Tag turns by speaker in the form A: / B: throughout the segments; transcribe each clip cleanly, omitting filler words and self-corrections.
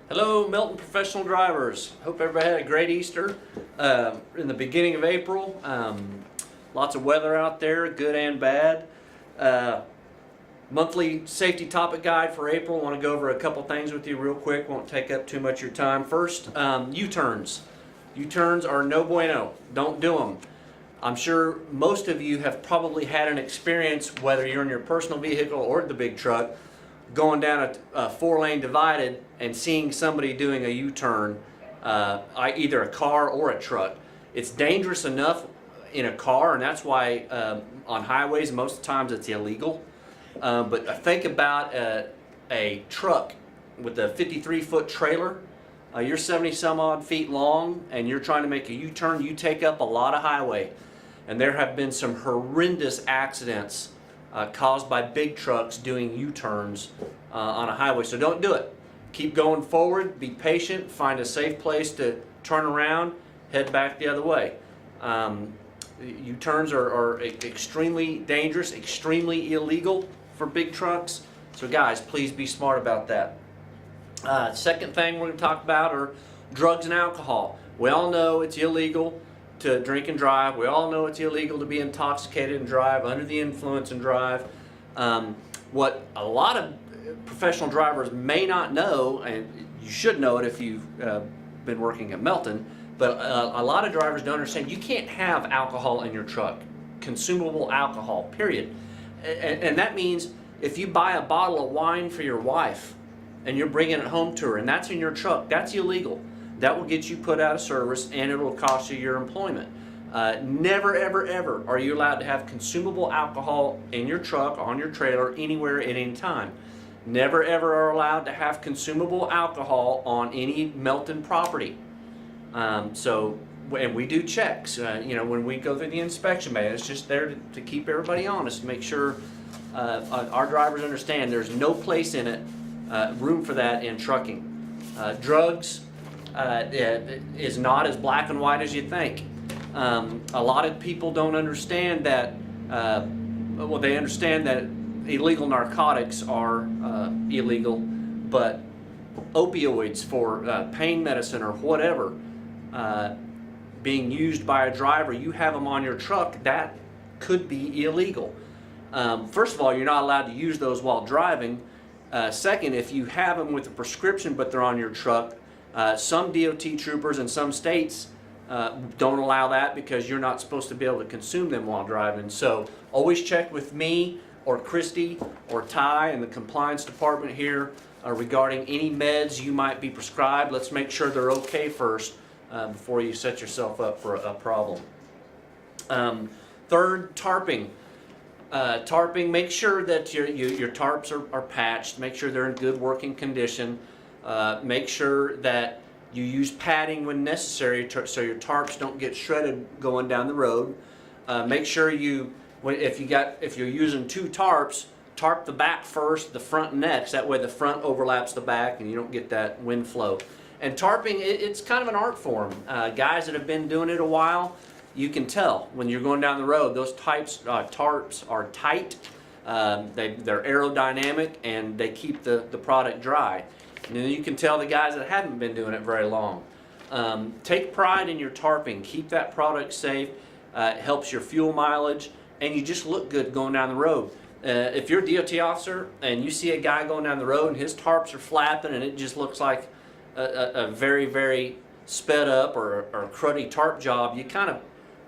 A: Hello, Melton professional drivers. Hope everybody had a great Easter in the beginning of April. Lots of weather out there, good and bad. Monthly safety topic guide for April. I want to go over a couple things with you real quick. Won't take up too much of your time. First, U-turns. U-turns are no bueno. Don't do them. I'm sure most of you have probably had an experience, whether you're in your personal vehicle or the big truck, going down a four-lane divided and seeing somebody doing a U-turn, either a car or a truck. It's dangerous enough in a car, and that's why on highways most of the times it's illegal. But think about a truck with a 53-foot trailer. You're 70 some odd feet long and you're trying to make a U-turn. You take up a lot of highway, and there have been some horrendous accidents caused by big trucks doing U-turns on a highway. So don't do it. Keep going forward, be patient, find a safe place to turn around, head back the other way. U-turns are extremely dangerous, extremely illegal for big trucks. So guys, please be smart about that. Second thing we're going to talk about are drugs and alcohol. We all know it's illegal to drink and drive. We all know it's illegal to be intoxicated and drive, under the influence and drive. What a lot of professional drivers may not know, and you should know it if you've been working at Melton, but a lot of drivers don't understand you can't have alcohol in your truck, consumable alcohol, period. And that means if you buy a bottle of wine for your wife and you're bringing it home to her and that's in your truck, that's illegal. That will get you put out of service and it will cost you your employment. Never, ever, ever are you allowed to have consumable alcohol in your truck, on your trailer, anywhere at any time. Never, ever are allowed to have consumable alcohol on any Melton property. And we do checks, when we go through the inspection bay. It's just there to keep everybody honest, make sure our drivers understand there's no place in it, room for that in trucking. Drugs is not as black and white as you think. A lot of people don't understand that, they understand that illegal narcotics are illegal, but opioids for pain medicine or whatever being used by a driver, you have them on your truck, that could be illegal. First of all, you're not allowed to use those while driving. Second, if you have them with a prescription but they're on your truck, some DOT troopers in some states don't allow that because you're not supposed to be able to consume them while driving. So always check with me or Christy or Ty in the compliance department here regarding any meds you might be prescribed. Let's make sure they're okay first before you set yourself up for a problem. Third, tarping. Tarping, make sure that your tarps are patched, make sure they're in good working condition, make sure that you use padding when necessary so your tarps don't get shredded going down the road. Make sure if you're using two tarps, tarp the back first, the front next. That way the front overlaps the back and you don't get that wind flow. And tarping, it's kind of an art form. Guys that have been doing it a while, you can tell when you're going down the road, those tarps are tight, they're aerodynamic, and they keep the product dry. And then you can tell the guys that haven't been doing it very long. Take pride in your tarping. Keep that product safe. It helps your fuel mileage, and you just look good going down the road. If you're a DOT officer and you see a guy going down the road and his tarps are flapping and it just looks like a very, very sped up or cruddy tarp job, you kind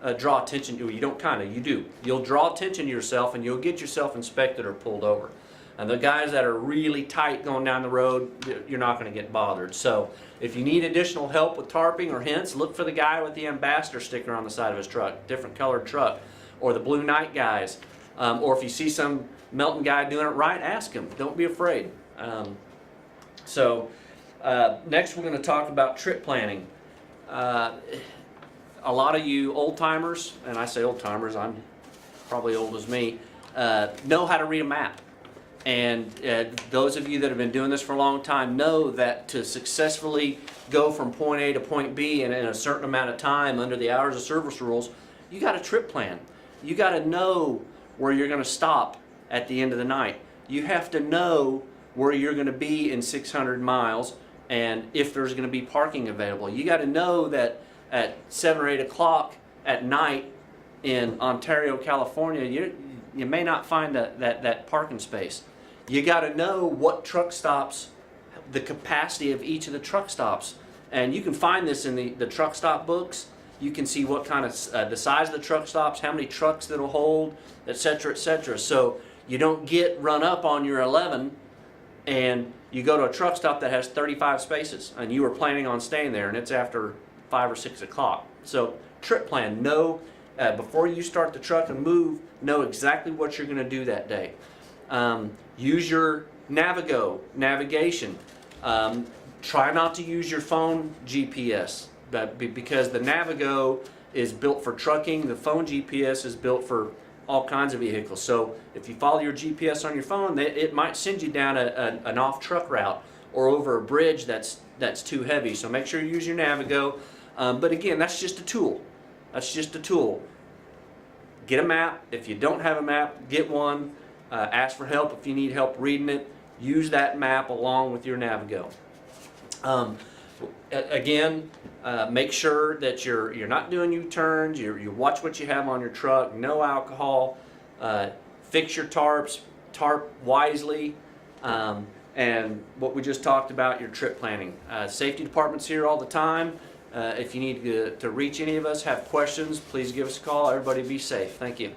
A: of draw attention to it. You do. You'll draw attention to yourself and you'll get yourself inspected or pulled over. And the guys that are really tight going down the road, you're not going to get bothered. So if you need additional help with tarping or hints, look for the guy with the ambassador sticker on the side of his truck, different colored truck, or the Blue Knight guys. Or if you see some Melton guy doing it right, ask him. Don't be afraid. Next we're going to talk about trip planning. A lot of you old timers, and I say old timers, I'm probably old as me, know how to read a map. And those of you that have been doing this for a long time know that to successfully go from point A to point B in a certain amount of time under the hours of service rules, you got a trip plan. You got to know where you're going to stop at the end of the night. You have to know where you're going to be in 600 miles, and if there's going to be parking available. You got to know that at 7 or 8 o'clock at night in Ontario, California, you may not find that parking space. You got to know what truck stops, the capacity of each of the truck stops. And you can find this in the truck stop books. You can see what kind of, the size of the truck stops, how many trucks that'll hold, et cetera, et cetera. So you don't get run up on your 11 and you go to a truck stop that has 35 spaces and you were planning on staying there and it's after 5 or 6 o'clock. So trip plan, know before you start the truck and move, know exactly what you're going to do that day. Use your navigation. Try not to use your phone GPS, because the Navigo is built for trucking. The phone GPS is built for all kinds of vehicles. So if you follow your GPS on your phone, it might send you down an off truck route or over a bridge that's too heavy. So make sure you use your Navigo. But again, that's just a tool. That's just a tool. Get a map. If you don't have a map, get one. Ask for help if you need help reading it. Use that map along with your Navigo. Again, make sure that you're not doing U-turns. You watch what you have on your truck. No alcohol. Fix your tarp wisely. And what we just talked about, your trip planning. Safety department's here all the time. If you need to reach any of us, have questions, please give us a call. Everybody be safe. Thank you.